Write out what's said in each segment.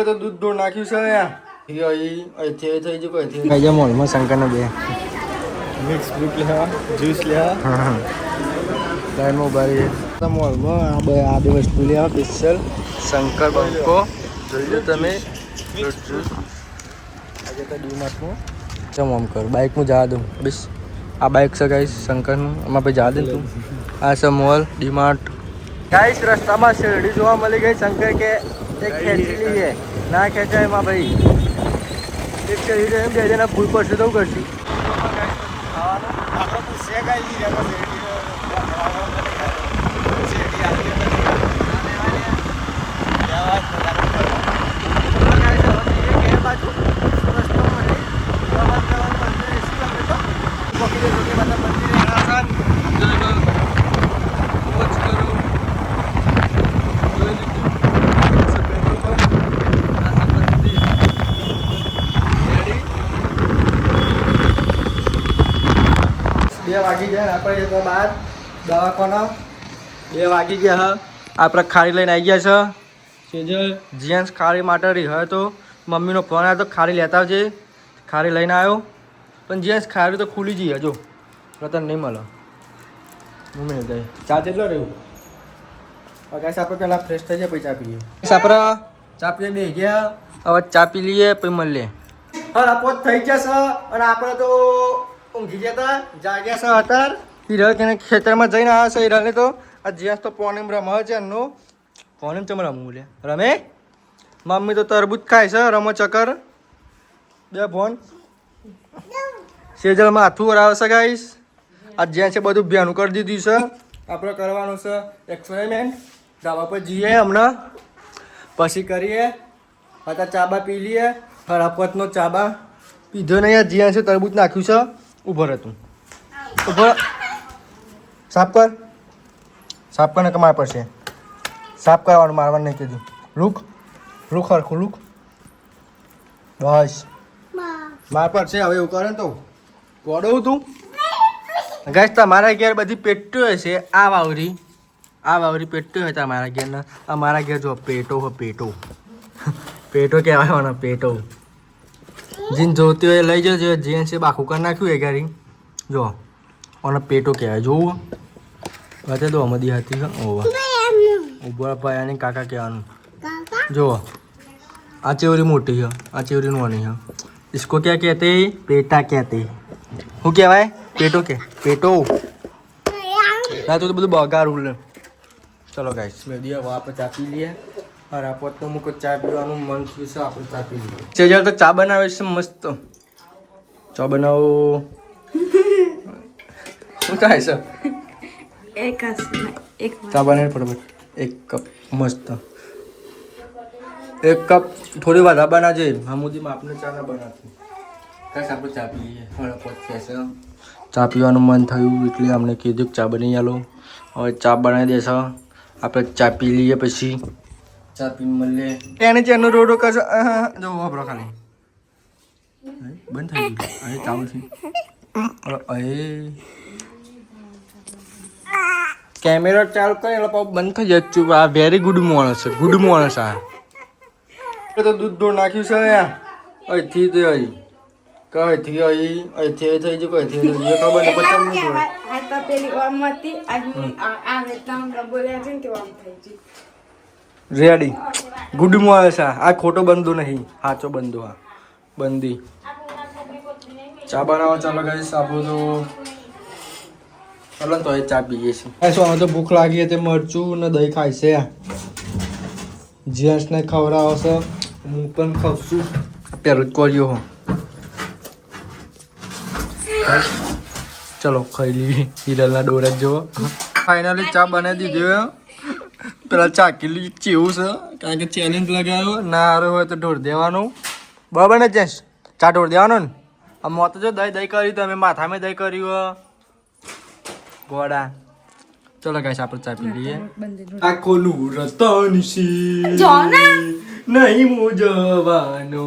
તો દૂધ દોડ નાખ્યું છે અહીંથી થઈ ગયું કોઈ થઈ જાય મોલમાં શંકરનો બે મિક્સ ફ્રૂટ લેવા જ્યુસ લેવા લાઈનમાં ઉભા રહીએ મોલમાં આ બે વસ્તુ લેવા સ્પેશિયલ શંકર બંકો જોઈ લો તમે ફ્રૂટ જ્યુસ આજે તો ડીમાર્ટમાં ચમ આમ કર બાઇકમાં જવા દઉં બસ આ બાઇક છે ગાઈસ શંકરનું આમાં પછી જવા દે તું આ છે મોલ ડીમાર્ટ ગાઈસ રસ્તામાં શેરડી જોવા મળી ગઈ શંકર કે એક ખેંચી લઈએ ના ખેંચાય એમાં ભાઈ એક કરી દે એમ બે જણા ભૂલ પડશે તો કરશે વાગી જાય આપણે તો બહાર દવાખાના 2 વાગી ગયા હા આપણે ખારી લઈને આવી ગયા છે જેન્ટ્સ ખારી માટે રહી હોય તો મમ્મીનો ફોન આવ્યો તો ખારી લેતા આવજે ખારી લઈને આવ્યો પણ જેન્ટ્સ ખારી તો ખુલી જઈએ જો રતન નહીં મળે મમ્મી ગઈ ચા જેટલો રહ્યું ગાઈસ આપણે પહેલાં ફ્રેશ થઈ જાય પછી ચા પીએ આપણે ચા પીએ બે ગયા હવે ચા પી લઈએ પછી મળીએ હા આપો થઈ જશે અને આપણે તો ઊંઘી જતા જાગ્યા છે અત્યારે હિરલ કે ખેતરમાં જઈને આવ્યા છે હિરલને તો આ જ્યાં તો પોણીમ રમે છે એમનું પોણીમ ચમ રમવું લે રમે મમ્મી તો તરબૂચ ખાય છે રમો ચક્કર બે ફોન સેજલમાં હાથું વરાવે છે ગાઈસ આ જ્યાં છે બધું ભેનું કરી દીધું છે આપણે કરવાનું છે એક્સપેરિમેન્ટ ધાબા પર જઈએ હમણાં પછી કરીએ અત્યારે ચાબા પી લઈએ હરાપતનો ચાબા પીધો નહીં આ જ્યાં છે તરબૂચ નાખ્યું છે ઉભો રહેતું ઉભો સાફ કર ને કમાર પડશે સાફ કરવાનું મારવાનું નહીં કીધું રૂખ હરખું રૂખ બસ માર પડશે હવે એવું કરે ને તો પડવું તું ગાઈસ તમારા ઘેર બધી પેટો હશે આ વાવરી પેટો હોય તમારા ઘેરના આ મારા ઘેર જો પેટો કહેવાય પેટો જીન જોતી હોય લઈ જજો જેન છે બાખું કરી નાખ્યું એ ગાડી જો અને પેટો કહેવાય જોવું બધે તો અમદી હતી ઉભા ભાઈ અને કાકા કહેવાનું જો આ ચેવરી મોટી છે આ ચેવરી નાની છે इसको क्या कहते हैं पेटा कहते हैं શું કહેવાય પેટો ના તો બધું બગાડું લે ચલો ગાઈસ મેં દિયા આપણે ચા પી લઈએ और आपको मुझको चाय पीવાનું મન થયું છે આપણે ચા પી લઈએ સેજલ તો ચા બનાવે છે મસ્ત ચા બનાવો શું થાય છે ચા બનાવી ફટાફટ 1 કપ મસ્ત 1 કપ થોડી વાર બનાવજે હમુદીમાં આપણે ચા ના બનાવતી કાશ આપણે ચા પી લઈએ ફટાફટ છે ચા પીવાનું મન થયું એટલે અમને કીધું ચા બનાવી આલો હવે ચા બનાવી દેશે આપણે ચા પી લઈએ પછી ચા પી મળે એને ચેનો રોડો કરશો જો વાપરો ખાલી બંધ થઈ ગયું અહીં ચાલુ છે કેમેરા ચાલુ કરે એટલે પાછું બંધ થઈ જાય ચૂપ આ વેરી ગુડ માણસ આ તો દૂધ દોડ નાખ્યું છે અહીંથી તો અહીં કઈથી અહીંથી થઈ ગયું કઈથી ખબર નહીં પચાસ રેડી ગુડ મોર્નિંગ આ ખોટો બંધો નહીં સાચો બંધો આ બંધી ચા બનાવો ચાલો ગાઈસ આપણું તો ચાલો તો ચા પીએ છીએ શું તો ભૂખ લાગી તે મરચું ને દહીં ખાય છે જેન્ટ્સને ખવડાવશે હું પણ ખાવશું પેલું જ કર્યો હો ચલો ખાઈ લઈએ હિરલના ડોરા જેવો ફાઇનલી ચા બનાવી દીધો પેલા ચાકીલી ચેવું છે કારણ કે ચેલેન્જ લગાવ્યો ના હારો હોય તો ઢોર દેવાનું બરાબર ને જેસ ચા ઢોર દેવાનો ને આ મોત જો દહીં કર્યું તમે માથામાં દહીં કર્યું ગોડા ચલો ગાઈસ આપણે ચા પી લઈએ આખોનું રતન નહીં મુજવાનો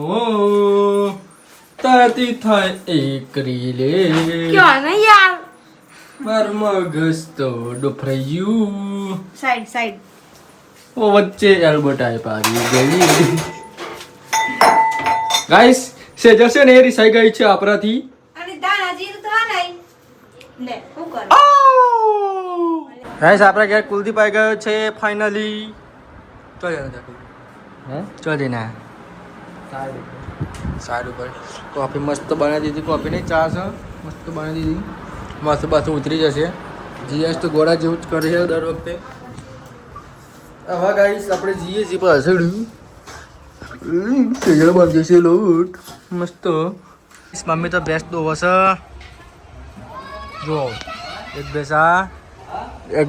તાતી થાય એક રીલે યાર માર મગજ તો ડોફરાયું સાઈડ ઓ વચ્ચે એલ્બર્ટ આઈ પાડી ગઈ ગાઈસ સેજલ છે ને એ રિસાઈ ગઈ છે આપણાથી. અને દાણા જીરું તો આ નહીં લે હું કરું ગાઈસ આપણા ઘેર કુલદીપ આવી ગયો છે ફાઇનલી. ચલ ચલ જઈને સારું પર કોફી મસ્ત બનાવી દીધી. કોફી નહીં ચા છે મસ્ત બનાવી દીધી. મસ્ત બસ ઉતરી જશે. જીએસ તો ગોળા જેવું જ કરે છે દર વખતે. હવે ગાઈસ આપણે જઈએ છીએ પાછળ તેજલ બન જશે લોટ મસ્ત. મમ્મી તો બેસ્ટ દો હશે જો એક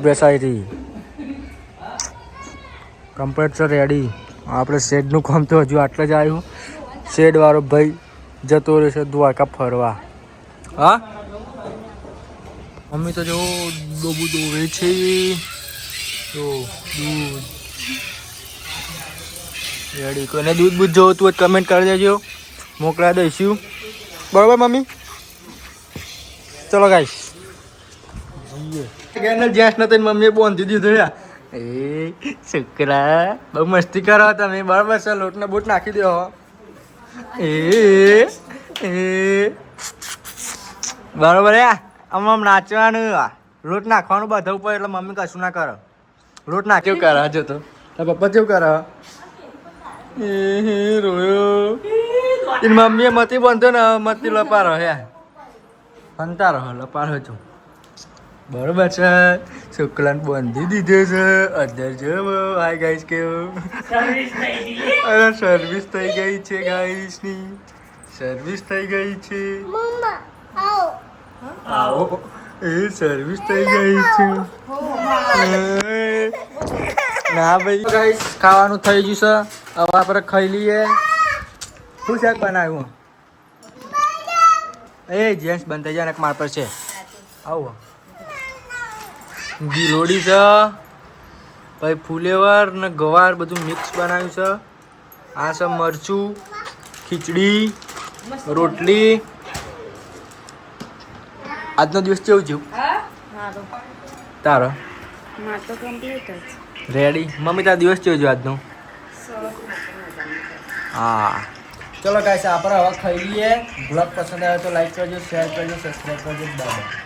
બેસા રહી કમ્પ્લીટ છે રેડી. આપણે શેડનું કામ તો હજુ આટલે જ આવ્યું. શેડ વાળો ભાઈ જતો રહેશે દ્વારકા ફરવા. હા મમ્મી તો જો ડોબું દોવે છે. જો દૂધ રેડી. કોઈને દૂધ બૂધ જોતું હોય કમેન્ટ કરી દેજો, મોકલા દઈશું. બરાબર મમ્મી? ચલો ગાઈસ જેન્ટ્સ નતો મમ્મીએ બાંધી દીધું. એ છોકરા બહુ મસ્તી કરો તમે. બરાબર છે લોટને બોટ નાખી દો. એ બરાબર આમ નાચવાનું લોટ નાખવાનું બધા ઉપર એટલે મમ્મી કશું ના કરો. લોટ નાખ્યો કરે જો તો પપ્પા કેવું કરે રોયો. એની મમ્મીએ મતી બાંધો ને મતી લપારો હે ફંતારો લપારો છું. બરોબર છે છોકરાને બાંધી દીધો છે. અંદર જો હાય ગાઈસ કેવું અરે સર્વિસ થઈ ગઈ છે ગાઈસ ની. સર્વિસ થઈ ગઈ છે. આવો એ સર્વિસ થઈ ગઈ છે. ના ભાઈ ગાઈસ ખાવાનું થઈ ગયું છે. હવે આપણે ખાઈ લઈએ. શું શાક બનાવ્યું? એ જેન્ટ્સ બંધ થઈ જાય ને માર પર છે. આવો ગીલોડી છે પછી ફુલેવર ને ગવાર બધું મિક્સ બનાવ્યું છે. આ છે મરચું, ખીચડી, રોટલી. આજનો દિવસ કેવું થયું તારો? રેડી મમ્મી તારો દિવસ કેવો થયો આજનો? હા ચલો ગાઈસ આપણે હવે ખાઈ લઈએ. બ્લોગ પસંદ આવે તો લાઈક કરજો, શેર કરજો, સબસ્ક્રાઈબ કરજો. બાય.